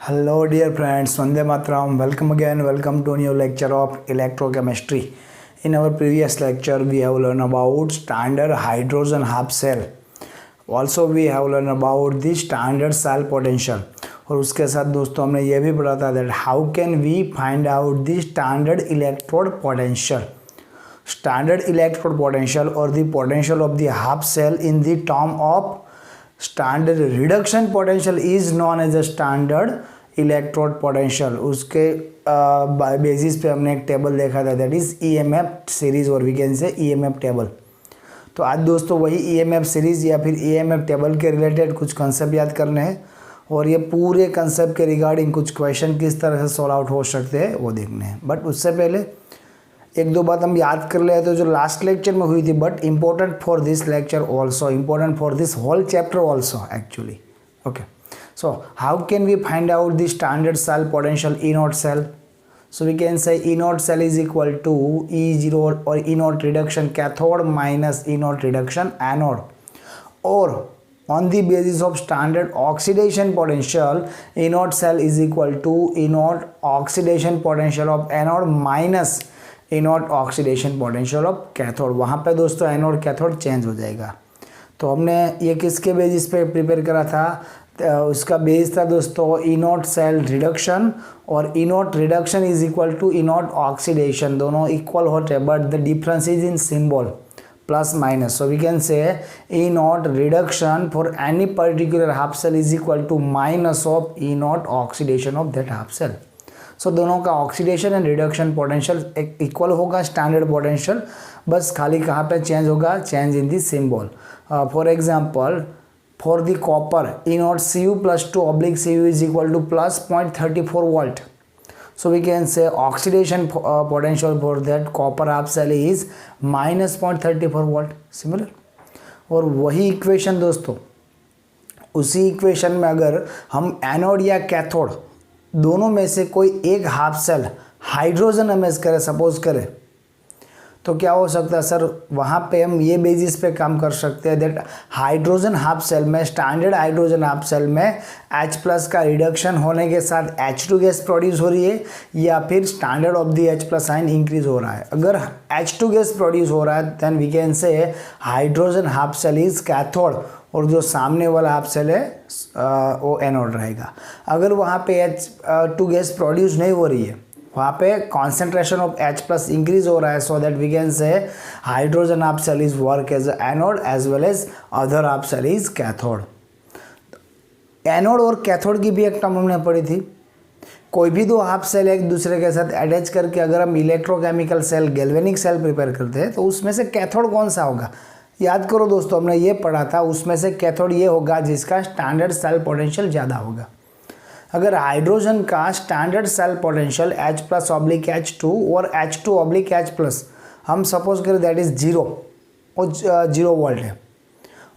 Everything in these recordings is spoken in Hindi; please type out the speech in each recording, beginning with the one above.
Hello dear friends, Vande Mataram. Welcome again, welcome to new lecture of electrochemistry. In our previous lecture we have learned about standard hydrogen half cell. Also we have learned about the standard cell potential. और उसके साथ दोस्तों हमने ये भी पढ़ा था that how can we find out the standard electrode potential. Standard electrode potential or the potential of the half cell in the term of standard reduction potential is known as a standard electrode potential. उसके बेसिस पे हमने एक टेबल देखा था दैट इज ईएमएफ सीरीज और we can say EMF table. तो आज दोस्तों वही ईएमएफ सीरीज या फिर ईएमएफ टेबल के रिलेटेड कुछ कंसेप्ट याद करने हैं और ये पूरे कंसेप्ट के रिगार्डिंग कुछ क्वेश्चन किस तरह से सॉल्व आउट हो सकते हैं वो देखने हैं. बट उससे पहले एक दो बात हम याद कर ले तो जो लास्ट लेक्चर में हुई थी but important for this lecture also, important for this whole chapter also actually. Okay, so how can we find out the standard cell potential E naught cell? So we can say E naught cell is equal to E0 or E naught reduction cathode minus E naught reduction anode, or on the basis of standard oxidation potential E naught cell is equal to E naught oxidation potential of anode minus E naught oxidation potential of cathode. वहाँ पे दोस्तों एनोड कैथोड चेंज हो जाएगा. तो हमने ये किसके बेसिस पे प्रिपेयर करा था? उसका बेस था दोस्तों ई नॉट सेल रिडक्शन और E naught reduction is equal to E naught oxidation. दोनों इक्वल होते हैं but the difference is in symbol plus minus. So we can say E naught reduction for any particular half cell is equal to minus of E naught oxidation of that half cell. So दोनों का oxidation and reduction potential equal होगा स्टैंडर्ड पोटेंशियल, बस खाली कहाँ पे चेंज होगा? Change in the symbol. For example for the copper E naught Cu plus 2 oblique Cu is equal to plus 0.34 volt. So we can say oxidation potential for that copper half cell is minus 0.34 volt. Similar. और वही इक्वेशन दोस्तों उसी इक्वेशन में अगर हम एनोड या कैथोड दोनों में से कोई एक हाफ सेल हाइड्रोजन एमिट करे सपोज करें तो क्या हो सकता है सर? वहाँ पे हम ये बेसिस पे काम कर सकते हैं दैट हाइड्रोजन हाफ सेल में स्टैंडर्ड हाइड्रोजन हाफ सेल में H प्लस का रिडक्शन होने के साथ H2 गैस प्रोड्यूस हो रही है या फिर standard of the H plus ion increase हो रहा है. अगर H2 गैस प्रोड्यूस हो रहा है then we can say hydrogen half cell is cathode और जो सामने वाला हाफ सेल है वो एनोड रहेगा. अगर वहाँ पे H2 गैस प्रोड्यूस नहीं हो रही है, वहाँ पे concentration of H plus increase हो रहा है, so that we can say hydrogen half cell is work as anode as well as other half cell is cathode. Anode और कैथोड की भी एक टर्म हमने पढ़ी थी. कोई भी दो हाफ सेल एक दूसरे के साथ अटैच करके अगर हम electrochemical cell galvanic cell prepare करते हैं तो उसमें से कैथोड कौन सा होगा? याद करो दोस्तों हमने ये पढ़ा था, उसमें से कैथोड ये होगा जिसका स्टैंडर्ड सेल पोटेंशियल ज़्यादा होगा. अगर हाइड्रोजन का standard cell potential H plus oblique H2 और H2 ऑब्लिक H प्लस हम सपोज करें दैट इज 0 और 0 वोल्ट है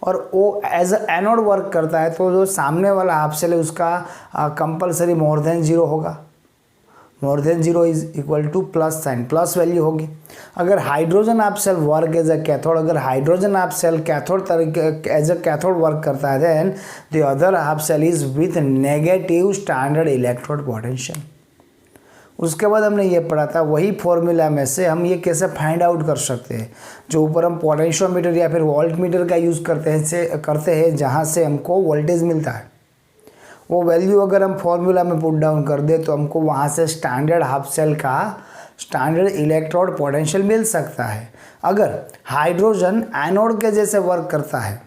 और वो एज एनोड वर्क करता है तो जो सामने वाला हाफ सेल है उसका कंपलसरी मोर देन 0 होगा. More than 0 is equal to plus sign, plus value होगी. अगर hydrogen half cell work as a cathode, अगर हाइड्रोजन हाफ सेल कैथोड तरीके एज अ कैथोड वर्क करता है then the other half cell is with negative standard electrode potential. उसके बाद हमने ये पढ़ा था वही फॉर्मूला में से हम ये कैसे फाइंड आउट कर सकते हैं. जो ऊपर हम पोटेंशियोमीटर या फिर वोल्ट मीटर का यूज़ करते हैं जहाँ से हमको वोल्टेज मिलता है, वो वैल्यू अगर हम फॉर्मूला में पुट डाउन कर दे तो हमको वहाँ से स्टैंडर्ड हाफ सेल का स्टैंडर्ड इलेक्ट्रोड पोटेंशियल मिल सकता है. अगर हाइड्रोजन एनोड के जैसे वर्क करता है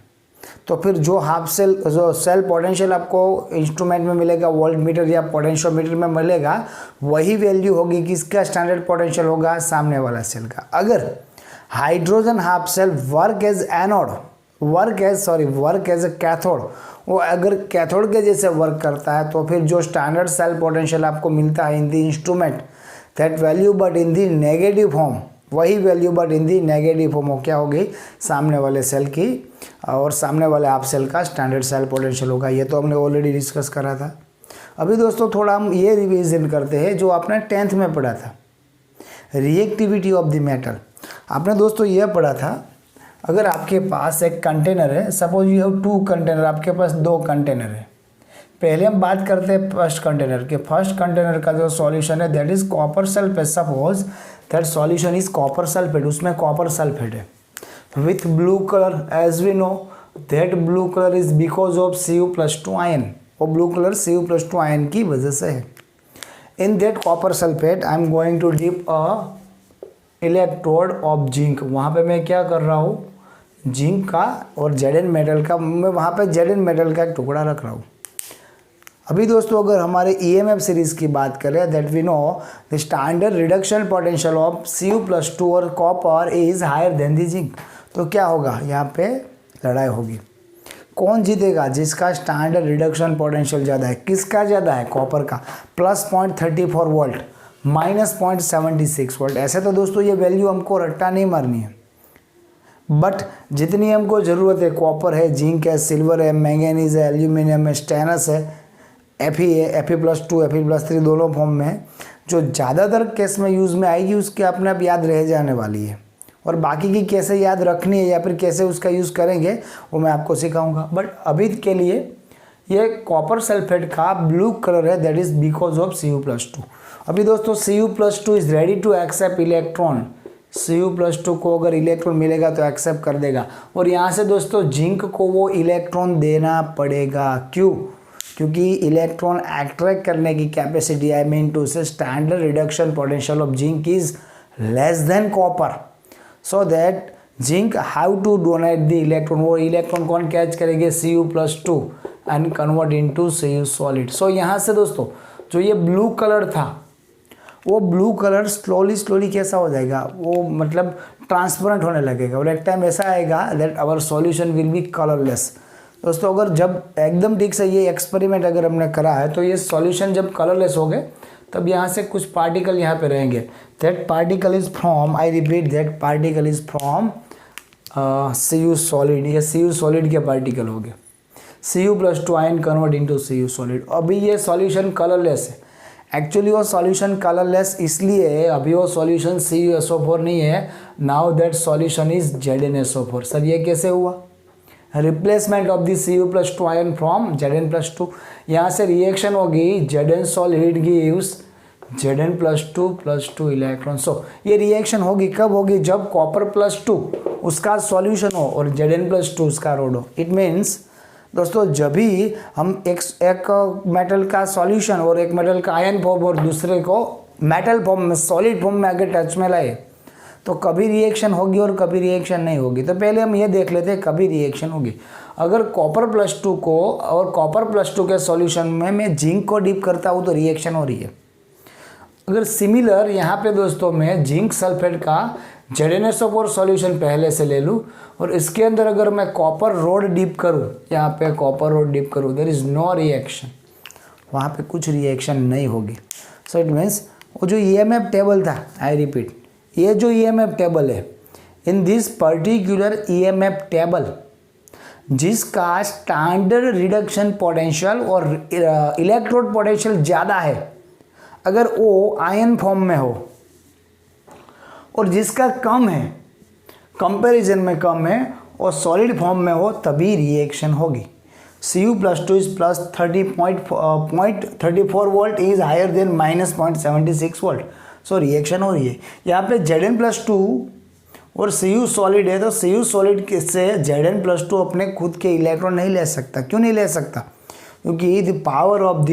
तो फिर जो हाफ सेल जो सेल पोटेंशियल आपको इंस्ट्रूमेंट में मिलेगा वोल्ट मीटर या पोटेंशियोमीटर में मिलेगा वही वैल्यू होगी किसका स्टैंडर्ड पोटेंशियल होगा? सामने वाला सेल का. अगर hydrogen half cell work as anode work as a cathode, वो अगर कैथोड के जैसे वर्क करता है तो फिर जो स्टैंडर्ड सेल पोटेंशियल आपको मिलता है in the instrument that value but in the negative form, वही value but in the negative form हो क्या होगी? सामने वाले सेल की और सामने वाले हाफ सेल का स्टैंडर्ड सेल पोटेंशियल होगा. ये तो हमने ऑलरेडी डिस्कस करा था. अभी दोस्तों थोड़ा हम ये रिविजन करते हैं जो आपने 10th में पढ़ा था, रिएक्टिविटी ऑफ द मेटल. आपने दोस्तों ये पढ़ा था अगर आपके पास एक कंटेनर है, सपोज यू हैव 2 कंटेनर, आपके पास 2 कंटेनर है, पहले हम बात करते हैं फर्स्ट कंटेनर के। फर्स्ट कंटेनर का जो सॉल्यूशन है that is copper sulphate. Suppose that solution is copper sulphate, उसमें कॉपर सल्फेट है with blue colour. As we know that blue colour is because of Cu+2 ion, वो ब्लू कलर Cu+2 आयन की वजह से है। In that copper sulphate I am going to dip a electrode of zinc. वहाँ पे मैं क्या कर रहा हूँ, जिंक का और Zn मेटल का, मैं वहाँ पे Zn मेटल का एक टुकड़ा रख रहा हूँ। अभी दोस्तों अगर हमारे EMF सीरीज़ की बात करें that we know the standard reduction potential of Cu+2 और copper is higher than the zinc. तो क्या होगा, यहाँ पे लड़ाई होगी। कौन जीतेगा, जिसका स्टैंडर्ड रिडक्शन पोटेंशियल ज़्यादा है। किसका ज़्यादा है, कॉपर का, प्लस 0.34 वोल्ट माइनस 0.76 वोल्ट। ऐसे तो दोस्तों ये वैल्यू हमको रट्टा नहीं मारनी है, बट जितनी हमको ज़रूरत है, कॉपर है, जिंक है, सिल्वर है, मैंगनीज है, एल्यूमिनियम है, स्टेनस है, Fe है, Fe+2 Fe+3 दोनों फॉर्म में है, जो ज़्यादातर केस में यूज़ में आएगी उसके अपने आप याद रह जाने वाली है। और बाकी की कैसे याद रखनी है या फिर कैसे उसका यूज़ करेंगे वो मैं आपको सिखाऊंगा। बट अभी के लिए ये कॉपर सल्फेट का ब्लू कलर है that is because of Cu+2। अभी दोस्तों Cu+2 is ready to accept electron. Cu+2 को अगर इलेक्ट्रॉन मिलेगा तो एक्सेप्ट कर देगा, और यहाँ से दोस्तों जिंक को वो इलेक्ट्रॉन देना पड़ेगा। क्यों, क्योंकि इलेक्ट्रॉन अट्रैक्ट करने की capacity, I mean to say standard reduction potential of zinc is less than copper, so that zinc how to donate the electron. वो इलेक्ट्रॉन कौन कैच करेंगे, Cu+2 and convert into Cu solid. So यहाँ से दोस्तों जो ये ब्लू कलर था वो ब्लू कलर स्लोली कैसा हो जाएगा, वो मतलब ट्रांसपेरेंट होने लगेगा, और एक टाइम ऐसा आएगा that our solution will be colourless. दोस्तों अगर जब एकदम ठीक से ये एक्सपेरिमेंट अगर हमने करा है तो ये सॉल्यूशन जब कलरलेस हो गए तब यहाँ से कुछ पार्टिकल यहाँ पे रहेंगे। That particle is from, I repeat, that particle is from Cu solid. ये Cu सॉलिड के पार्टिकल हो गए। Cu+2 ion convert into Cu solid. अभी ये सॉल्यूशन कलरलेस है। एक्चुअली वो सॉल्यूशन कलरलेस इसलिए है, अभी वो सॉल्यूशन CuSO4 नहीं है। Now that solution is ZnSO4। Sir ये कैसे हुआ, replacement of the Cu+2 ion from Zn+2। यहाँ से रिएक्शन होगी, Zn solid gives Zn+2 electron. सो ये रिएक्शन होगी कब होगी, जब Copper+2 उसका सॉल्यूशन हो और Zn+2 उसका रोड हो। इट मीन्स दोस्तों जब भी हम एक मेटल का सॉल्यूशन और एक मेटल का आयन फॉर्म और दूसरे को मेटल फॉर्म में, सॉलिड फॉर्म में अगर टच में लाए तो कभी रिएक्शन होगी और कभी रिएक्शन नहीं होगी। तो पहले हम ये देख लेते हैं कभी रिएक्शन होगी। अगर Copper+2 को और Copper+2 के सॉल्यूशन में मैं जिंक को डिप करता हूँ तो रिएक्शन हो रही है। अगर सिमिलर यहाँ पे दोस्तों मैं जिंक सल्फेट का ZnSO4 सॉल्यूशन पहले से ले लूँ और इसके अंदर अगर मैं कॉपर रोड डिप करूँ, यहाँ पे कॉपर रोड डिप करूँ, देयर इज़ नो रिएक्शन, वहाँ पे कुछ रिएक्शन नहीं होगी। सो इट मीन्स वो जो EMF टेबल था, आई रिपीट, ये जो EMF टेबल है, in this particular EMF table जिसका स्टैंडर्ड रिडक्शन पोटेंशियल और इलेक्ट्रोड पोटेंशियल ज़्यादा है, अगर वो आयन फॉर्म में हो और जिसका कम है, कंपैरिजन में कम है और सॉलिड फॉर्म में हो, तभी रिएक्शन होगी। Cu+2 is plus 30.34 volt is higher than minus 0.76 volt. So reaction हो रही है। यहाँ पे Zn+2 और Cu सॉलिड है तो Cu सॉलिड से Zn+2 अपने खुद के इलेक्ट्रॉन नहीं ले सकता। क्यों नहीं ले सकता, क्योंकि the power of the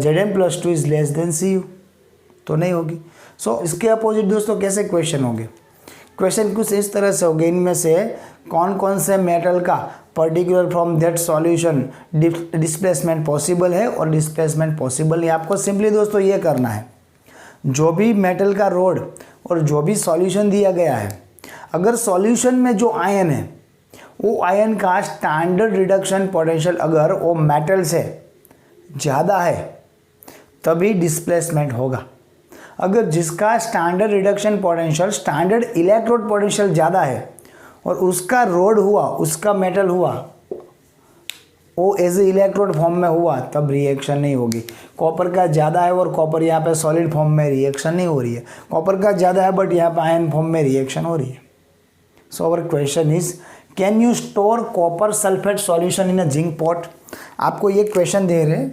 Zn+2 is less then Cu, तो नहीं होगी। सो इसके अपोजिट दोस्तों कैसे क्वेश्चन होंगे, क्वेश्चन कुछ इस तरह से होंगे, इनमें से कौन कौन से मेटल का particular from that solution displacement possible है और डिस्प्लेसमेंट पॉसिबल नहीं। आपको सिंपली दोस्तों ये करना है, जो भी मेटल का रोड और जो भी सॉल्यूशन दिया गया है, अगर सॉल्यूशन में जो आयन है वो आयन का स्टैंडर्ड रिडक्शन पोटेंशियल अगर वो मेटल से ज़्यादा है तभी डिस्प्लेसमेंट होगा। अगर जिसका standard reduction potential, standard electrode potential ज़्यादा है और उसका रोड हुआ, उसका मेटल हुआ, वो एज ए इलेक्ट्रोड फॉर्म में हुआ, तब रिएक्शन नहीं होगी। कॉपर का ज़्यादा है और कॉपर यहाँ पे सॉलिड फॉर्म में, रिएक्शन नहीं हो रही है। कॉपर का ज़्यादा है बट यहाँ पे आयन फॉर्म में रिएक्शन हो रही है। So our question is, can you store copper sulphate solution in a zinc pot. आपको ये क्वेश्चन दे रहे,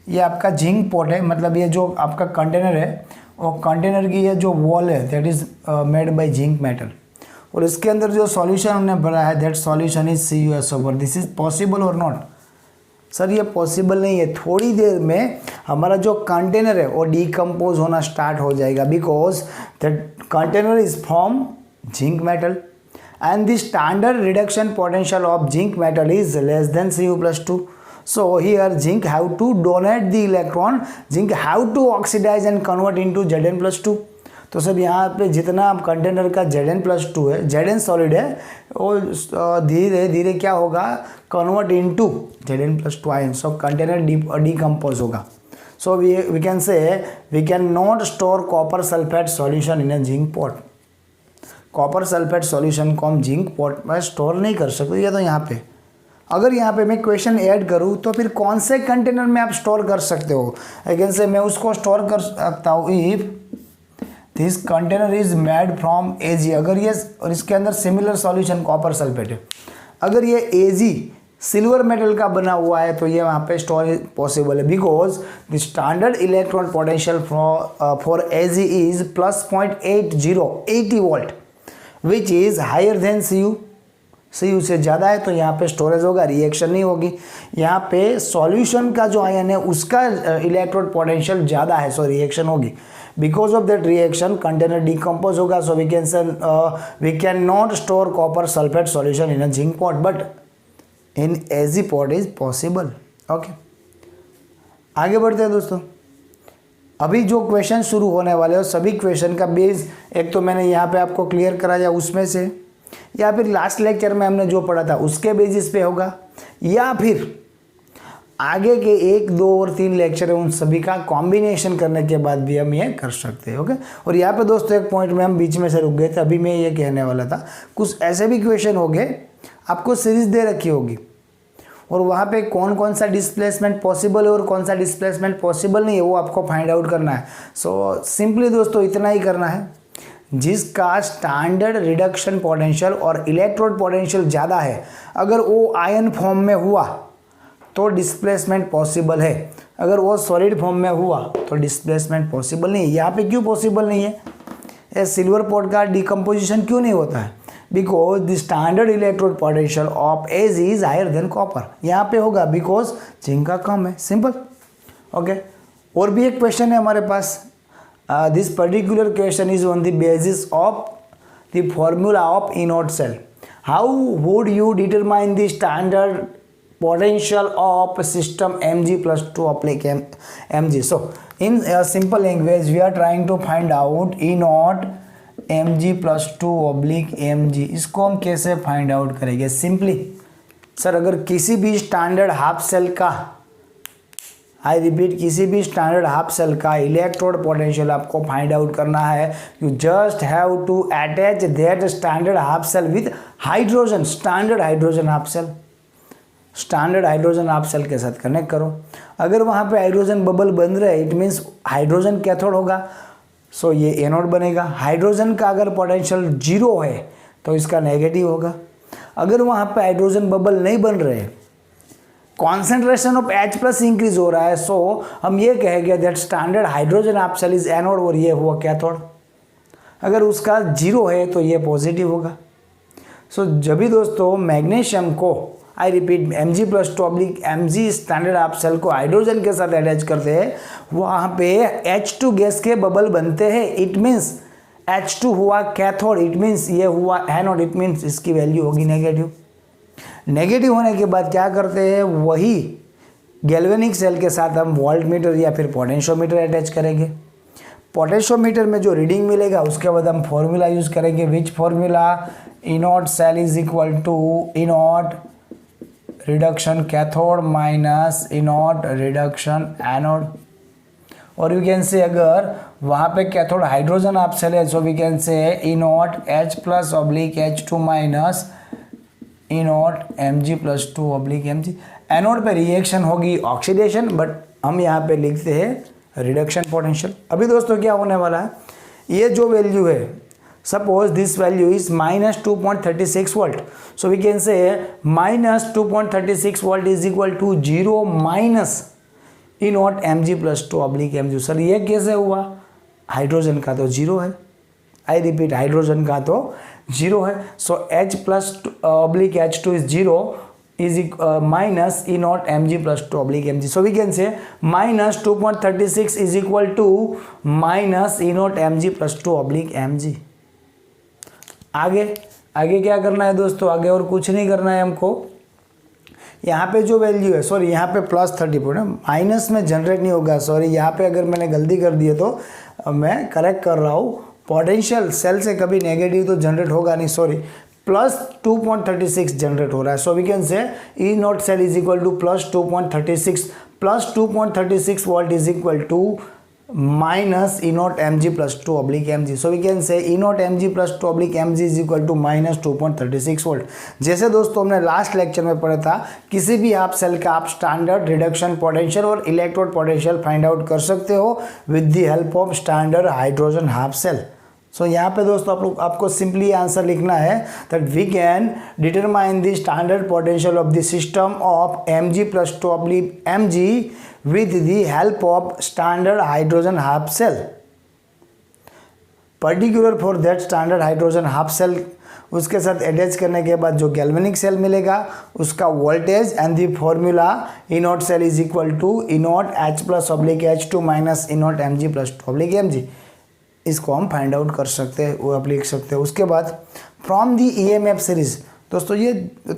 ये आपका जिंक पॉट है, मतलब ये जो आपका कंटेनर है वो कंटेनर की ये जो वॉल है that is made by zinc metal, और इसके अंदर जो सॉल्यूशन हमने भरा है that solution is CuSO4। This is possible और नॉट? सर ये पॉसिबल नहीं है, थोड़ी देर में हमारा जो कंटेनर है वो डिकम्पोज होना स्टार्ट हो जाएगा, because that container is from zinc metal and the standard reduction potential of zinc metal is less than Cu+2. So here zinc have to donate the electron, zinc have to oxidize and convert into Zn+2. तो सर यहाँ पे जितना कंटेनर का Zn+2 है, Zn सॉलिड है, वो धीरे धीरे क्या होगा, convert into Zn+2 ion, so container decompose होगा. So we can say we can not store copper sulphate solution in a zinc pot. Copper sulphate solution को हम जिंक पॉट में स्टोर नहीं कर सकते. ये तो यहाँ पे अगर यहाँ पे मैं क्वेश्चन ऐड करूँ तो फिर कौन से कंटेनर में आप स्टोर कर सकते हो? अगेन से मैं उसको स्टोर कर सकता हूँ if this container is made from Ag, अगर ये और इसके अंदर सिमिलर सॉल्यूशन कॉपर सल्फेट है, अगर ये Ag सिल्वर मेटल का बना हुआ है तो ये वहाँ पे स्टोरेज पॉसिबल है, because the standard electron potential for Ag is +0.80 volt which is higher than Cu से ज़्यादा है, तो यहाँ पे स्टोरेज होगा, रिएक्शन नहीं होगी. यहाँ पे सॉल्यूशन का जो आयन है उसका इलेक्ट्रोड पोटेंशियल ज़्यादा है, सो रिएक्शन होगी. Because of that reaction container decompose होगा. So we can not store copper sulphate solution in a zinc pot, but in Ag pot is possible. Okay, आगे बढ़ते हैं दोस्तों. अभी जो क्वेश्चन शुरू होने वाले हो सभी क्वेश्चन का बेस एक तो मैंने यहाँ पे आपको क्लियर कराया उसमें से, या फिर लास्ट लेक्चर में हमने जो पढ़ा था उसके बेसिस पे होगा, या फिर आगे के 1, 2 और 3 लेक्चर है उन सभी का कॉम्बिनेशन करने के बाद भी हम ये कर सकते हैं. ओके, और यहाँ पे दोस्तों एक पॉइंट में हम बीच में से रुक गए थे, अभी मैं ये कहने वाला था कुछ ऐसे भी क्वेश्चन हो गए, आपको सीरीज दे रखी होगी और वहाँ पे कौन कौन सा डिस्प्लेसमेंट पॉसिबल है और कौन सा डिस्प्लेसमेंट पॉसिबल नहीं है वो आपको फाइंड आउट करना है. सो सिंपली दोस्तों इतना ही करना है, जिसका स्टैंडर्ड रिडक्शन पोटेंशियल और इलेक्ट्रोड पोटेंशियल ज़्यादा है, अगर वो आयन फॉर्म में हुआ तो डिस्प्लेसमेंट पॉसिबल है, अगर वो सॉलिड फॉर्म में हुआ तो डिस्प्लेसमेंट पॉसिबल नहीं है. यहाँ पे क्यों पॉसिबल नहीं है? ये सिल्वर पॉट का डिकम्पोजिशन क्यों नहीं होता है? Because the standard electrode potential of Ag is higher than copper. यहाँ पे होगा बिकॉज जिंक का कम है, सिंपल. ओके, और भी एक क्वेश्चन है हमारे पास. This particular question is on the basis of the formula of anode cell. How would you determine the standard potential of system Mg+2 oblique Mg. So in a simple language we are trying to find out E0 Mg+2 oblique Mg. इसको हम कैसे फाइंड आउट करेंगे? सिंपली सर अगर किसी भी स्टैंडर्ड हाफ सेल का, आई रिपीट, किसी भी स्टैंडर्ड हाफ सेल का इलेक्ट्रोड पोटेंशियल आपको फाइंड आउट करना है, you just have to attach that standard half cell with hydrogen, standard hydrogen half cell, standard hydrogen half cell के साथ कनेक्ट करो. अगर वहाँ पे हाइड्रोजन बबल बन रहा है इट मीन्स हाइड्रोजन कैथोड होगा, सो ये एनोड बनेगा. हाइड्रोजन का अगर पोटेंशियल 0 है तो इसका नेगेटिव होगा. अगर वहाँ पे हाइड्रोजन बबल नहीं बन रहे, कॉन्सेंट्रेशन ऑफ H+ इंक्रीज हो रहा है, सो हम ये कहेंगे that standard hydrogen half cell is anode और ये हुआ कैथोड. अगर उसका 0 है तो ये पॉजिटिव होगा. सो जब भी दोस्तों मैग्नीशियम को, I repeat, Mg+2 oblique Mg standard half cell को हाइड्रोजन के साथ अटैच करते हैं, वहाँ पे H2 गैस के बबल बनते हैं. इट मीन्स H2 हुआ कैथोड, इट मीन्स ये हुआ एनोड, इट मीन्स इसकी वैल्यू होगी नेगेटिव. नेगेटिव होने के बाद क्या करते हैं, वही गैल्वेनिक सेल के साथ हम वोल्टमीटर या फिर पोटेंशियोमीटर अटैच करेंगे. पोटेंशियोमीटर में जो रीडिंग मिलेगा उसके बाद हम फॉर्मूला यूज करेंगे. Which formula? E0 cell is equal to E0 reduction cathode minus E0 reduction anode. और वी कैन से अगर वहाँ पे कैथोड हाइड्रोजन हाफ सेल है सो वी कैन से E0 H+ oblique H2 minus E0 Mg+2 oblique Mg. Anode पे रिएक्शन होगी ऑक्सीडेशन, बट हम यहाँ पे लिखते हैं रिडक्शन पोटेंशियल. अभी दोस्तों क्या होने वाला है, ये जो वैल्यू है Suppose this value is minus 2.36 volt. So we can say minus 2.36 volt is equal to 0 minus E not mg plus 2 oblique mg। Sir ये कैसे हुआ? हाइड्रोजन का तो 0 है। आई रिपीट, हाइड्रोजन का तो 0 है। सो H plus oblique H2 is 0 is minus E naught mg plus 2 oblique mg. So we can say minus 2.36 is equal to minus E naught mg plus 2 oblique mg। आगे क्या करना है दोस्तों? आगे और कुछ नहीं करना है हमको। यहाँ पे जो वैल्यू है, सॉरी यहाँ पे प्लस 30 पॉइंट, माइनस में जनरेट नहीं होगा, सॉरी यहाँ पे अगर मैंने गलती कर दी है तो मैं करेक्ट कर रहा हूँ। पोटेंशियल सेल से कभी नेगेटिव तो जनरेट होगा नहीं, सॉरी प्लस 2.36 जनरेट हो रहा है। सो we can say E naught cell is equal to plus 2.36 plus 2.36 volt is equal to minus E naught M G plus 2 oblique M G. So we can say E naught M G plus 2 oblique M G is equal to minus 2.36 volt. जैसे दोस्तों हमने लास्ट लेक्चर में पढ़ा था, किसी भी आप सेल का आप स्टैंडर्ड रिडक्शन पोटेंशियल और इलेक्ट्रोड पोटेंशियल फाइंड आउट कर सकते हो with the help of standard hydrogen half cell. So यहाँ पे दोस्तों आपको सिंपली आंसर लिखना है that we can determine the standard potential of the system of M G plus 2 oblique M G with the help of standard hydrogen half cell. Particular for that standard hydrogen half cell, उसके साथ अटैच करने के बाद जो गैल्वेनिक सेल मिलेगा उसका voltage and the formula E naught cell is equal to E naught H plus oblique H two minus E naught M G plus 2 oblique M G. इसको हम फाइंड आउट कर सकते हैं, वो आप लिख सकते हैं। उसके बाद फ्रॉम द EMF सीरीज, दोस्तों ये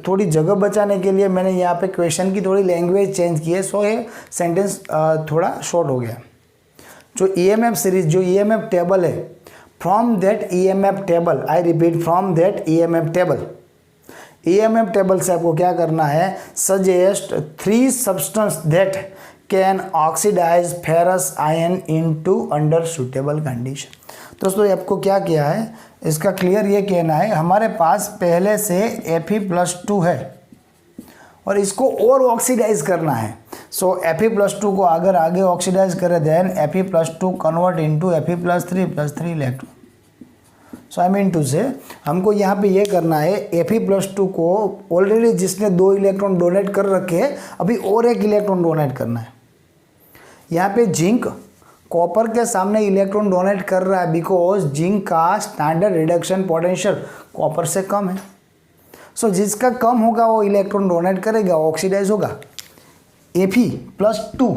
थोड़ी जगह बचाने के लिए मैंने यहाँ पे क्वेश्चन की थोड़ी लैंग्वेज चेंज की है, सो ये सेंटेंस थोड़ा शॉर्ट हो गया। जो EMF सीरीज, जो EMF टेबल है, from that EMF table, I repeat from that EMF table, EMF table से आपको क्या करना है? Suggest 3 substance that can oxidise ferrous ion into under suitable condition. दोस्तों ये आपको क्या किया है, इसका क्लियर ये कहना है हमारे पास पहले से Fe+2 है और इसको और ऑक्सीडाइज करना है। सो Fe+2 को अगर आगे ऑक्सीडाइज करें then Fe+2 convert into Fe+3 electron. So I mean to say हमको यहाँ पे ये करना है, Fe+2 को ऑलरेडी जिसने 2 इलेक्ट्रॉन डोनेट कर रखे अभी और 1 इलेक्ट्रॉन डोनेट करना है। यहाँ पे जिंक कॉपर के सामने इलेक्ट्रॉन डोनेट कर रहा है बिकॉज जिंक का स्टैंडर्ड रिडक्शन पोटेंशियल कॉपर से कम है। सो जिसका कम होगा वो इलेक्ट्रॉन डोनेट करेगा, ऑक्सीडाइज होगा। Fe+2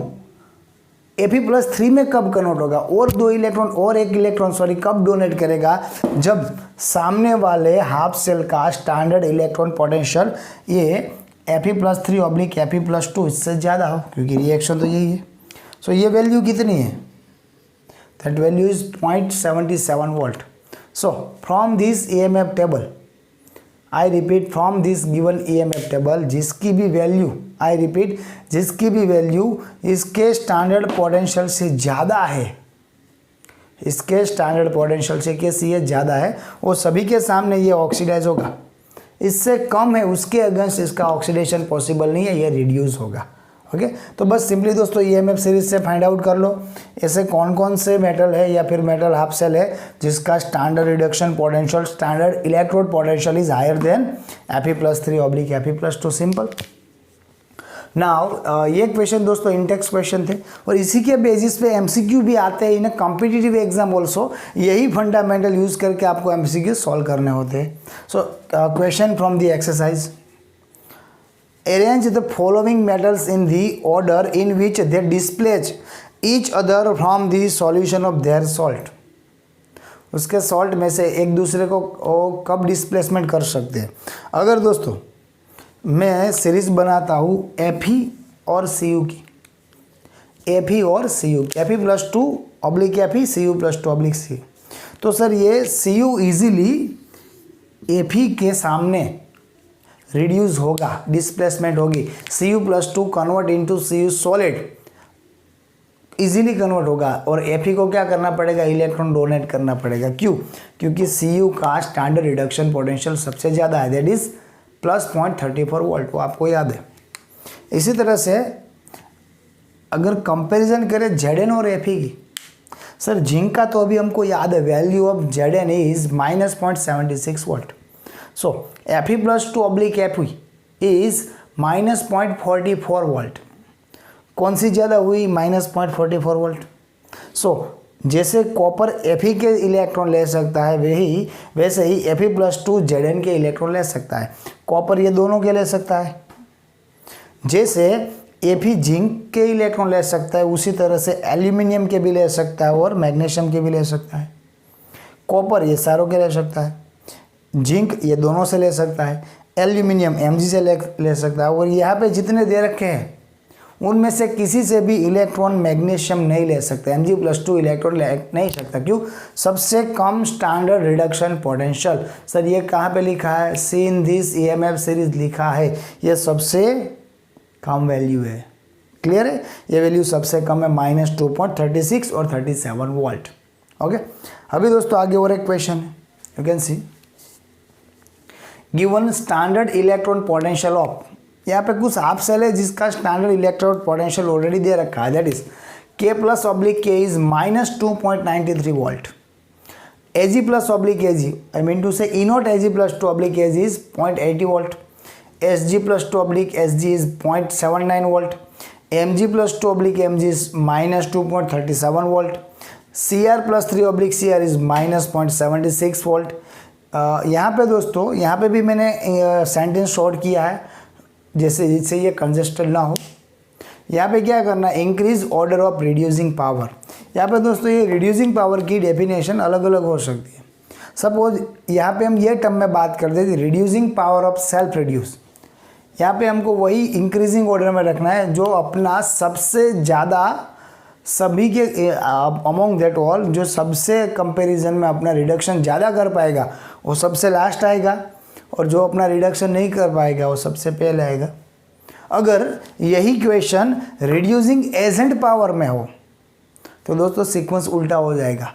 Fe+3 में कब कन्वर्ट होगा? और 2 इलेक्ट्रॉन और 1 इलेक्ट्रॉन कब डोनेट करेगा? जब सामने वाले हाफ सेल का स्टैंडर्ड इलेक्ट्रॉन पोटेंशियल ये Fe+3 ऑब्लिक Fe+2 इससे ज़्यादा हो, क्योंकि रिएक्शन तो यही है। सो ये वैल्यू कितनी है? That value is 0.77 volt. So from this EMF table, I repeat from this given EMF table, जिसकी भी वैल्यू, I repeat जिसकी भी वैल्यू इसके स्टैंडर्ड पोटेंशियल से ज़्यादा है, इसके स्टैंडर्ड पोटेंशियल से कैसी है? ज़्यादा है, वो सभी के सामने ये ऑक्सीडाइज होगा। इससे कम है उसके अगेंस्ट इसका ऑक्सीडेशन पॉसिबल नहीं है, ये रिड्यूस होगा। ओके तो बस सिंपली दोस्तों EMF सीरीज से फाइंड आउट कर लो ऐसे कौन कौन से मेटल है या फिर मेटल हाफ सेल है जिसका standard reduction potential, standard electrode potential is higher than Fe+3 oblique Fe+2। Simple. Now ये क्वेश्चन दोस्तों इंटेक्स क्वेश्चन थे और इसी के बेसिस पे MCQ भी आते हैं इन कॉम्पिटिटिव एग्जाम ऑल्सो। यही फंडामेंटल यूज करके आपको MCQ सॉल्व करने होते हैं। So question from the exercise, arrange the following metals in the order in which they displace each other from the solution of their salt। उसके सॉल्ट में से एक दूसरे को कब डिस्प्लेसमेंट कर सकते हैं? अगर दोस्तों मैं सीरीज बनाता हूँ Fe और Cu की, Fe और Cu, Fe+2 oblique Fe, Cu+2 oblique Cu, तो सर ये Cu इजीली Fe के सामने रिड्यूस होगा, डिस्प्लेसमेंट होगी। Cu+2 convert into Cu solid easily convert होगा और Fe को क्या करना पड़ेगा? इलेक्ट्रॉन डोनेट करना पड़ेगा। क्यों? क्योंकि Cu का स्टैंडर्ड रिडक्शन पोटेंशियल सबसे ज़्यादा है, दैट इज प्लस 0.34 वोल्ट, वो आपको याद है। इसी तरह से अगर कंपैरिजन करें Zn और Fe की, सर जिंक का तो अभी हमको याद है, value of Zn is -0.76 volt. So Fe+2/Fe is -0.44 volt. कौन सी ज़्यादा हुई? -0.44 वोल्ट। सो जैसे कॉपर Fe के इलेक्ट्रॉन ले सकता है वैसे ही Fe+2 Zn के इलेक्ट्रॉन ले सकता है। कॉपर ये दोनों के ले सकता है। जैसे Fe जिंक के इलेक्ट्रॉन ले सकता है उसी तरह से एल्यूमिनियम के भी ले सकता है और मैग्नीशियम के भी ले सकता है। कॉपर ये सारों के ले सकता है, जिंक ये दोनों से ले सकता है, एल्यूमिनियम Mg से ले सकता है। और यहाँ पे जितने दे रखे हैं उनमें से किसी से भी इलेक्ट्रॉन मैग्नीशियम नहीं ले सकते, Mg+2 इलेक्ट्रॉन ले नहीं सकता। क्यों? सबसे कम स्टैंडर्ड रिडक्शन पोटेंशियल। सर ये कहाँ पे लिखा है? सी इन दिस EMF सीरीज लिखा है, ये सबसे कम वैल्यू है। क्लियर है? ये वैल्यू सबसे कम है, -2.36 और 37 वोल्ट। ओके, अभी दोस्तों आगे और एक क्वेश्चन है। You can see given standard electron potential of, यहाँ पे कुछ हाफ सेल है जिसका स्टैंडर्ड इलेक्ट्रॉन पोटेंशियल ऑलरेडी दे रखा है, that is K+/K is -2.93 volt. Ag+/Ag, I mean to say E0 Ag+2/Ag is 0.80 volt. Sg+2/Sg is 0.79 volt, Mg+2/Mg is -2.37 volt, Cr+3/Cr is -0.76 volt। यहाँ पे दोस्तों, यहाँ पे भी मैंने सेंटेंस शॉर्ट किया है जिससे ये कंजेस्टेड ना हो। यहाँ पे क्या करना है? Increase order of reducing power. यहाँ पे दोस्तों ये रिड्यूसिंग पावर की डेफिनेशन अलग अलग हो सकती है। सपोज यहाँ पे हम ये टर्म में बात करते थे reducing power of self reduce, यहाँ पे हमको वही इंक्रीजिंग ऑर्डर में रखना है जो अपना सबसे ज़्यादा सभी के अमोंग दैट ऑल जो सबसे कंपैरिजन में अपना रिडक्शन ज़्यादा कर पाएगा वो सबसे लास्ट आएगा, और जो अपना रिडक्शन नहीं कर पाएगा वो सबसे पहले आएगा। अगर यही क्वेश्चन रिड्यूसिंग एजेंट पावर में हो तो दोस्तों सीक्वेंस उल्टा हो जाएगा,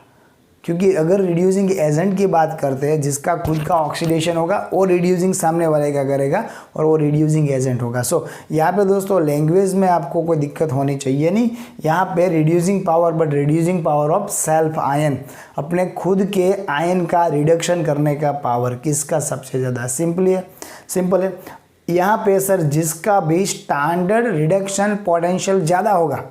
क्योंकि अगर रिड्यूसिंग एजेंट की बात करते हैं जिसका खुद का ऑक्सीडेशन होगा वो रिड्यूसिंग सामने वाले का करेगा और वो रिड्यूसिंग एजेंट होगा। सो यहाँ पे दोस्तों लैंग्वेज में आपको कोई दिक्कत होनी चाहिए नहीं। यहाँ पे reducing power but reducing power of self ion, अपने खुद के आयन का रिडक्शन करने का पावर किसका सबसे ज़्यादा? सिंपल है। यहाँ पे सर जिसका भी स्टैंडर्ड रिडक्शन पोटेंशियल ज़्यादा होगा,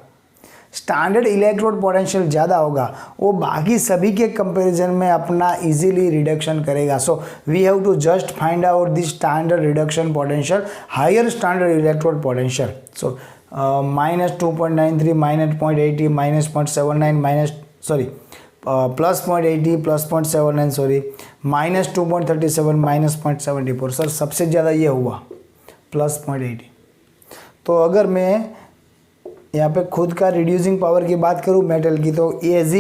स्टैंडर्ड इलेक्ट्रोड पोटेंशियल ज़्यादा होगा, वो बाकी सभी के कंपैरिजन में अपना इजीली रिडक्शन करेगा। So we have to just find out the standard reduction potential, higher standard electrode potential. So -2.93, -0.80, -0.79, +0.80, +0.79 sorry, -2.37, -0.74। Sir सबसे ज़्यादा ये हुआ +0.80। तो अगर मैं यहाँ पे खुद का रिड्यूसिंग पावर की बात करूँ मेटल की, तो Ag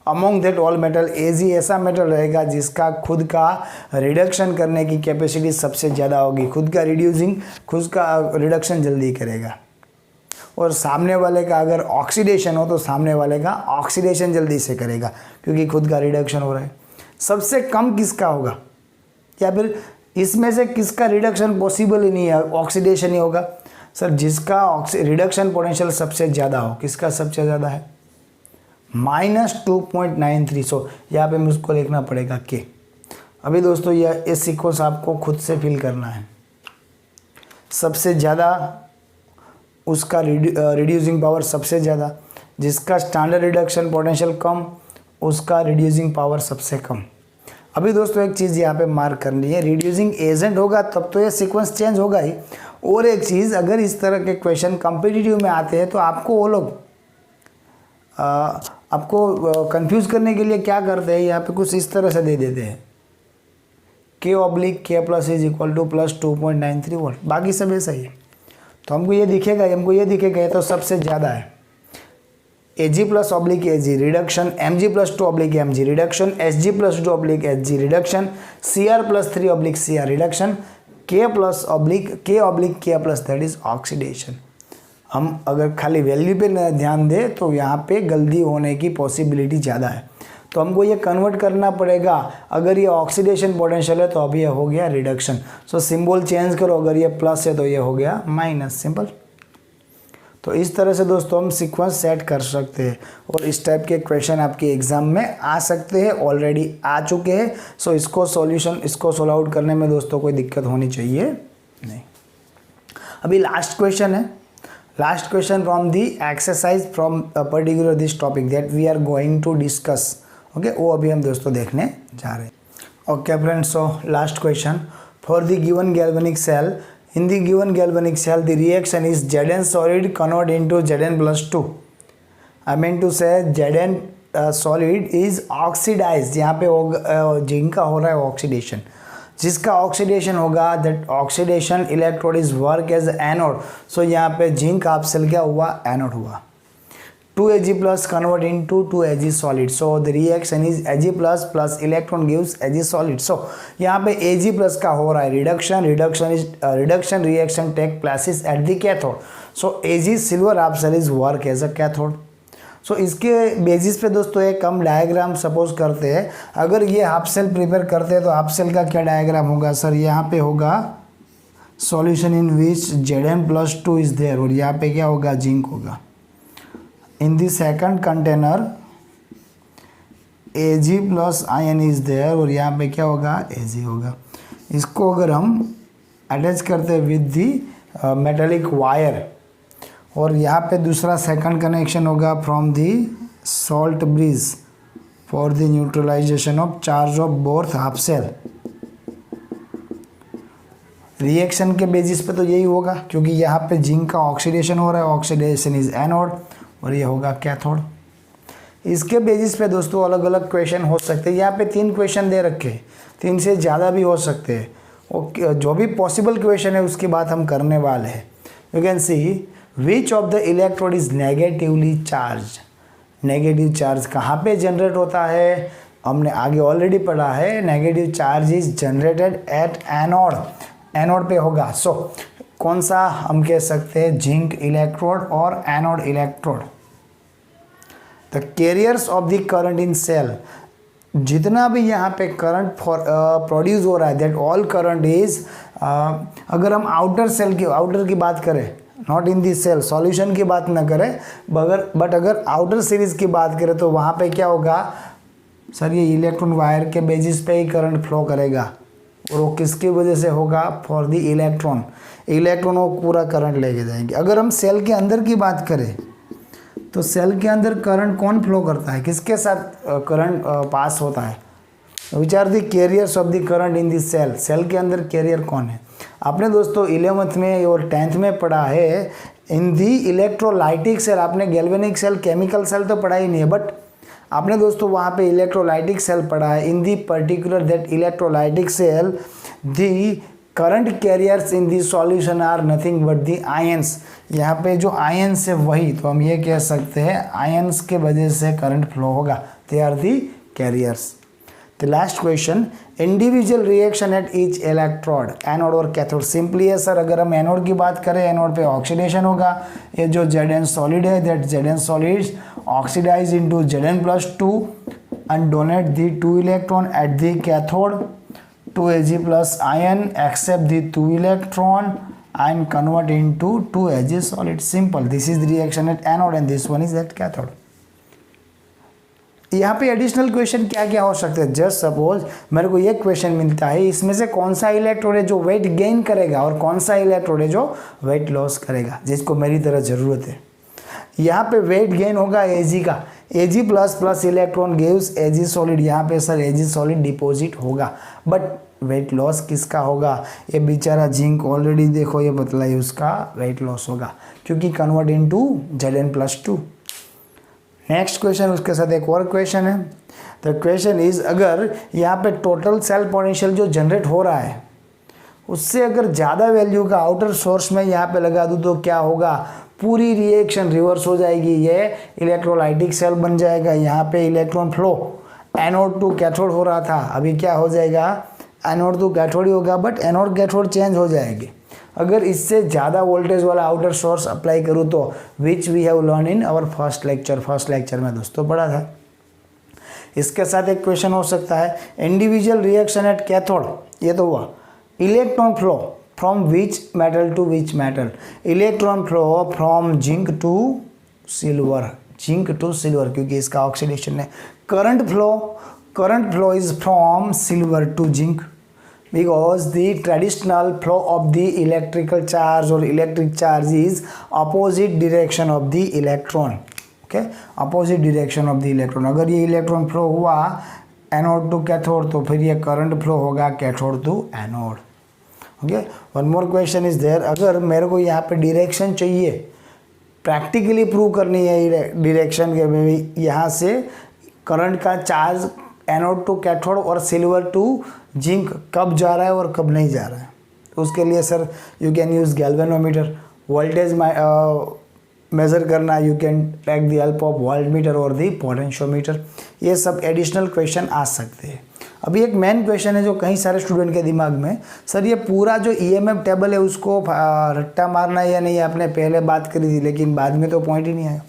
among that all metal Ag ऐसा मेटल रहेगा जिसका खुद का रिडक्शन करने की कैपेसिटी सबसे ज़्यादा होगी, खुद का रिडक्शन जल्दी करेगा। और सामने वाले का अगर ऑक्सीडेशन हो तो सामने वाले का ऑक्सीडेशन जल्दी से करेगा क्योंकि खुद का रिडक्शन हो रहा है। सबसे कम किसका होगा, या फिर इसमें से किसका रिडक्शन पॉसिबल ही नहीं है, ऑक्सीडेशन ही होगा। सर जिसका रिडक्शन पोटेंशियल सबसे ज़्यादा हो, किसका सबसे ज़्यादा है? -2.93। सो यहाँ पे मुझको लिखना पड़ेगा के। अभी दोस्तों यह इस सीक्वेंस आपको खुद से फिल करना है। सबसे ज़्यादा उसका रिड्यूसिंग पावर सबसे ज़्यादा, जिसका स्टैंडर्ड रिडक्शन पोटेंशियल कम उसका रिड्यूसिंग पावर सबसे कम। अभी दोस्तों एक चीज़ यहाँ पे मार्क करनी है, रिड्यूसिंग एजेंट होगा तब तो ये सीक्वेंस चेंज होगा ही। और एक चीज़, अगर इस तरह के क्वेश्चन कॉम्पिटिटिव में आते हैं तो आपको वो लोग आपको कंफ्यूज करने के लिए क्या करते हैं, यहाँ पे कुछ इस तरह से दे देते हैं K/K+ is equal to +2.93 volt, बाकी सब ऐसा ही है। तो हमको ये दिखेगा ये तो सबसे ज़्यादा है Ag+/Ag reduction, Mg+2/Mg reduction, Sg+2/Sg reduction, Cr+3/Cr reduction, K+K+ that is oxidation. हम अगर खाली वैल्यू पे ध्यान दें तो यहाँ पे गलती होने की पॉसिबिलिटी ज़्यादा है, तो हमको ये कन्वर्ट करना पड़ेगा। अगर ये ऑक्सीडेशन पोटेंशियल है तो अभी ये हो गया रिडक्शन। सो सिंबल चेंज करो, अगर ये प्लस है तो ये हो गया माइनस, सिंपल। तो इस तरह से दोस्तों हम सीक्वेंस सेट कर सकते हैं और इस टाइप के क्वेश्चन आपके एग्जाम में आ सकते हैं, ऑलरेडी आ चुके हैं। सो इसको सॉल्व आउट करने में दोस्तों कोई दिक्कत होनी चाहिए नहीं। अभी लास्ट क्वेश्चन है, last question from the exercise from particular this topic that we are going to discuss. Okay, वो अभी हम दोस्तों देखने जा रहे हैं। Okay friends, so last question for the given galvanic cell, in the given galvanic cell the reaction is Zn solid convert into Zn plus 2. I mean to say Zn solid is oxidized, यहाँ पे जिंक का हो रहा है ऑक्सीडेशन, जिसका ऑक्सीडेशन होगा that oxidation electrode is work as anode. So यहाँ पे जिंक आप सेल क्या हुआ, एनोड हुआ। 2Ag plus convert into 2Ag solid. So the reaction is Ag plus plus electron gives Ag solid. So यहाँ पे Ag plus का हो रहा है reduction reaction take places at the cathode. So Ag silver half cell is work as a cathode. So इसके बेसिस पे दोस्तों एक हम डायग्राम सपोज करते हैं। अगर ये हाफ सेल प्रिपेयर करते हैं तो हाफ सेल का क्या डायग्राम होगा सर, यहाँ पे होगा solution in which Zn plus 2 is there और यहाँ पे क्या होगा, जिंक होगा। In the second container Ag plus ion is there और यहाँ पे क्या होगा, Ag होगा। इसको अगर हम अटैच करते हैं विद दी मेटेलिक वायर और यहाँ पे दूसरा सेकंड कनेक्शन होगा from the salt bridge for the neutralisation of charge of both half cell. Reaction के बेसिस पे तो यही होगा क्योंकि यहाँ पे जिंक का ऑक्सीडेशन हो रहा है, ऑक्सीडेशन इज एनोड और ये होगा कैथोड। इसके बेसिस पे दोस्तों अलग अलग क्वेश्चन हो सकते हैं। यहाँ पे 3 क्वेश्चन दे रखे हैं, 3 से ज़्यादा भी हो सकते हैं। ओके, जो भी पॉसिबल क्वेश्चन है उसकी बात हम करने वाले हैं। You can C which of the electrode is negatively charge. Negative charge कहाँ पे जनरेट होता है, हमने आगे ऑलरेडी पढ़ा है। Negative charge is generated at anode, anode पे होगा। सो कौन सा हम कह सकते हैं, जिंक इलेक्ट्रोड और anode electrode. The carriers of the current in cell, जितना भी यहाँ पे करंट प्रोड्यूस हो रहा है दैट ऑल करंट इज, अगर हम आउटर की बात करें, not in the cell, solution की बात ना करें, बट अगर आउटर सीरीज की बात करें तो वहाँ पे क्या होगा सर, ये इलेक्ट्रॉन वायर के बेसिस पे ही करंट फ्लो करेगा और वो किसकी वजह से होगा, फॉर द इलेक्ट्रॉन वो पूरा करंट लेके जाएंगे। अगर हम सेल के अंदर की बात करें तो सेल के अंदर करंट कौन फ्लो करता है, किसके साथ करंट पास होता है, which are the carriers of the current in the cell. Cell के अंदर कैरियर कौन है, आपने दोस्तों 11th में और 10th में पढ़ा है इन दी इलेक्ट्रोलाइटिक सेल। आपने गैल्वेनिक सेल, केमिकल सेल तो पढ़ा ही नहीं है, बट आपने दोस्तों वहाँ पे इलेक्ट्रोलाइटिक सेल पढ़ा है। In the particular that electrolytic cell the current carriers in the solution are nothing but the ions. यहाँ पे जो आयंस है वही, तो हम ये कह सकते हैं आयंस के वजह से करंट फ्लो होगा, they are the carriers. The last question, individual reaction at each electrode, anode और कैथोड। सिंपली है सर, अगर हम एनोड की बात करें, एनोड पे ऑक्सीडेशन होगा। ये जो Zn सॉलिड है that Zn solid oxidise into Zn plus 2 and donate the 2 electron at the cathode, 2Ag plus ion accept the 2 electron and convert into 2Ag solid. Simple. This is the reaction at anode and this one is at cathode. यहाँ पे एडिशनल क्वेश्चन क्या क्या हो सकते हैं। जस्ट सपोज मेरे को ये क्वेश्चन मिलता है, इसमें से कौन सा इलेक्ट्रोड है जो वेट गेन करेगा और कौन सा इलेक्ट्रोड है जो वेट लॉस करेगा, जिसको मेरी तरह ज़रूरत है। यहाँ पे वेट गेन होगा Ag का, Ag plus plus electron gives Ag solid. यहाँ पे सर Ag सॉलिड डिपॉजिट होगा, बट वेट लॉस किसका होगा, ये बेचारा जिंक ऑलरेडी देखो ये बतला है, उसका वेट लॉस होगा क्योंकि convert into Zn plus 2। Next question, उसके साथ एक और क्वेश्चन है। द क्वेश्चन इज, अगर यहाँ पे टोटल सेल पोटेंशियल जो जनरेट हो रहा है उससे अगर ज़्यादा वैल्यू का आउटर सोर्स में यहाँ पे लगा दूँ तो क्या होगा, पूरी रिएक्शन रिवर्स हो जाएगी। ये इलेक्ट्रोलाइटिक सेल बन जाएगा। यहाँ पे electron flow anode to cathode हो रहा था, अभी क्या हो जाएगा, एनोड टू कैथोड ही होगा, बट एनोड कैथोड चेंज हो जाएगी। अगर इससे ज़्यादा वोल्टेज वाला आउटर सोर्स अप्लाई करूँ तो, which we have learn in our first lecture में दोस्तों पढ़ा था। इसके साथ एक क्वेश्चन हो सकता है, इंडिविजुअल रिएक्शन एट कैथोड, ये तो हुआ। Electron flow from which metal to which metal, electron flow from zinc to silver, zinc to silver क्योंकि इसका ऑक्सीडेशन है। Current flow is from silver to zinc because the traditional flow of the electrical charge or electric charge is opposite direction of the electron, okay, opposite direction of the electron। अगर ये इलेक्ट्रॉन फ्लो हुआ एनोड टू कैथोड तो फिर ये करंट फ्लो होगा cathode to anode, okay. One more question is there, अगर मेरे को यहाँ पे डायरेक्शन चाहिए, प्रैक्टिकली प्रूव करनी है डायरेक्शन के में, यहाँ से करंट का चार्ज एनोड टू कैथोड और सिल्वर टू जिंक कब जा रहा है और कब नहीं जा रहा है, उसके लिए sir you can use galvanometer. Voltage measure करना, you can take the help of voltmeter और द पोटेंशियोमीटर। ये सब एडिशनल क्वेश्चन आ सकते हैं। अभी एक मेन क्वेश्चन है जो कई सारे स्टूडेंट के दिमाग में, सर ये पूरा जो ईएमएफ टेबल है उसको रट्टा मारना है या नहीं, आपने पहले बात करी थी लेकिन बाद में तो पॉइंट ही नहीं आया।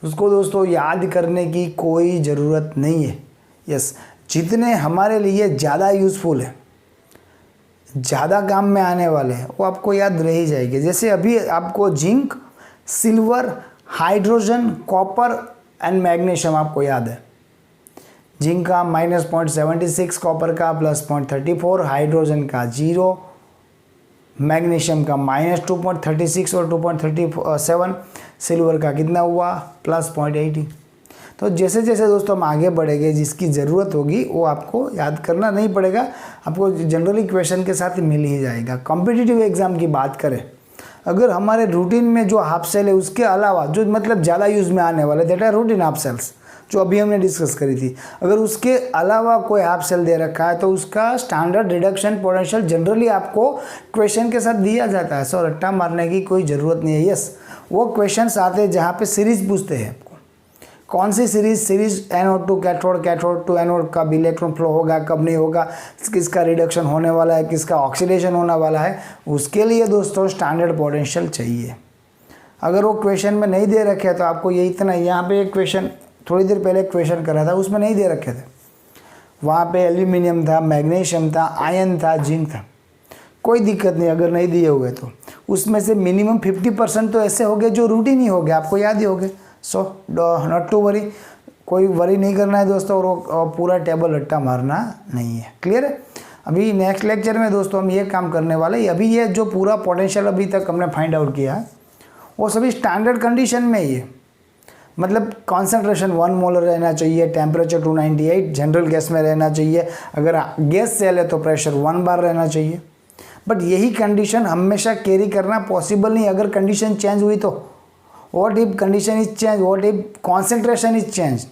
उसको दोस्तों याद करने की कोई ज़रूरत नहीं है। यस, जितने हमारे लिए ज़्यादा यूज़फुल है, ज़्यादा काम में आने वाले हैं, वो आपको याद रह ही जाएगी। जैसे अभी आपको zinc, silver, hydrogen, copper and magnesium आपको याद है। जिंक का -0.76, कॉपर का +0.34, हाइड्रोजन का 0, मैग्नीशियम का -2.36 और 2.37, सिल्वर का कितना हुआ +0.80। तो जैसे जैसे दोस्तों हम आगे बढ़ेंगे, जिसकी ज़रूरत होगी वो आपको याद करना नहीं पड़ेगा, आपको जनरली क्वेश्चन के साथ मिल ही जाएगा। कॉम्पिटिटिव एग्जाम की बात करें, अगर हमारे रूटीन में जो हाफ सेल है उसके अलावा जो मतलब ज़्यादा यूज़ में आने वाले that are routine half cells जो अभी हमने डिस्कस करी थी, अगर उसके अलावा कोई हाफ सेल दे रखा है तो उसका स्टैंडर्ड रिडक्शन पोटेंशियल जनरली आपको क्वेश्चन के साथ दिया जाता है। सो रट्टा मारने की कोई ज़रूरत नहीं है। यस, वो क्वेश्चन आते हैं जहाँ पे सीरीज पूछते हैं आपको, कौन सी series anode to cathode, cathode to anode, कब इलेक्ट्रॉन फ्लो होगा कब नहीं होगा, किसका रिडक्शन होने वाला है, किसका ऑक्सीडेशन होने वाला है, उसके लिए दोस्तों स्टैंडर्ड पोटेंशियल चाहिए। अगर वो क्वेश्चन में नहीं दे रखे तो आपको ये इतना, यहाँ पे एक क्वेश्चन थोड़ी देर पहले क्वेश्चन करा था उसमें नहीं दे रखे थे, वहाँ पे एल्यूमिनियम था, मैग्नीशियम था, आयन था, जिंक था, कोई दिक्कत नहीं अगर नहीं दिए हुए तो। उसमें से मिनिमम 50% तो ऐसे हो गए जो रूटीन ही हो गए, आपको याद ही हो गए। सो नॉट टू वरी, कोई वरी नहीं करना है दोस्तों, और पूरा टेबल रट्टा मारना नहीं है। क्लियर है? अभी नेक्स्ट लेक्चर में दोस्तों हम ये काम करने वाले हैं। अभी ये जो पूरा पोटेंशियल अभी तक हमने फाइंड आउट किया वो सभी स्टैंडर्ड कंडीशन में ही है, मतलब कॉन्सेंट्रेशन 1 मोलर रहना चाहिए, टेम्परेचर 298 जनरल गैस में रहना चाहिए, अगर गैस सेल है तो प्रेशर 1 बार रहना चाहिए। बट यही कंडीशन हमेशा कैरी करना पॉसिबल नहीं, अगर कंडीशन चेंज हुई तो। What if condition is changed? What if concentration is changed?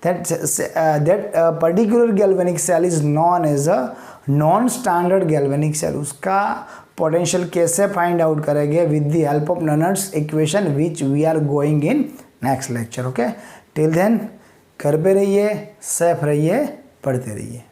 That particular galvanic cell is known as a non-standard galvanic cell. उसका potential कैसे find out करेंगे? With the help of Nernst's equation, which we are going in next lecture. Okay? Till then, घर पे रहिए, safe रहिए, पढ़ते रहिए।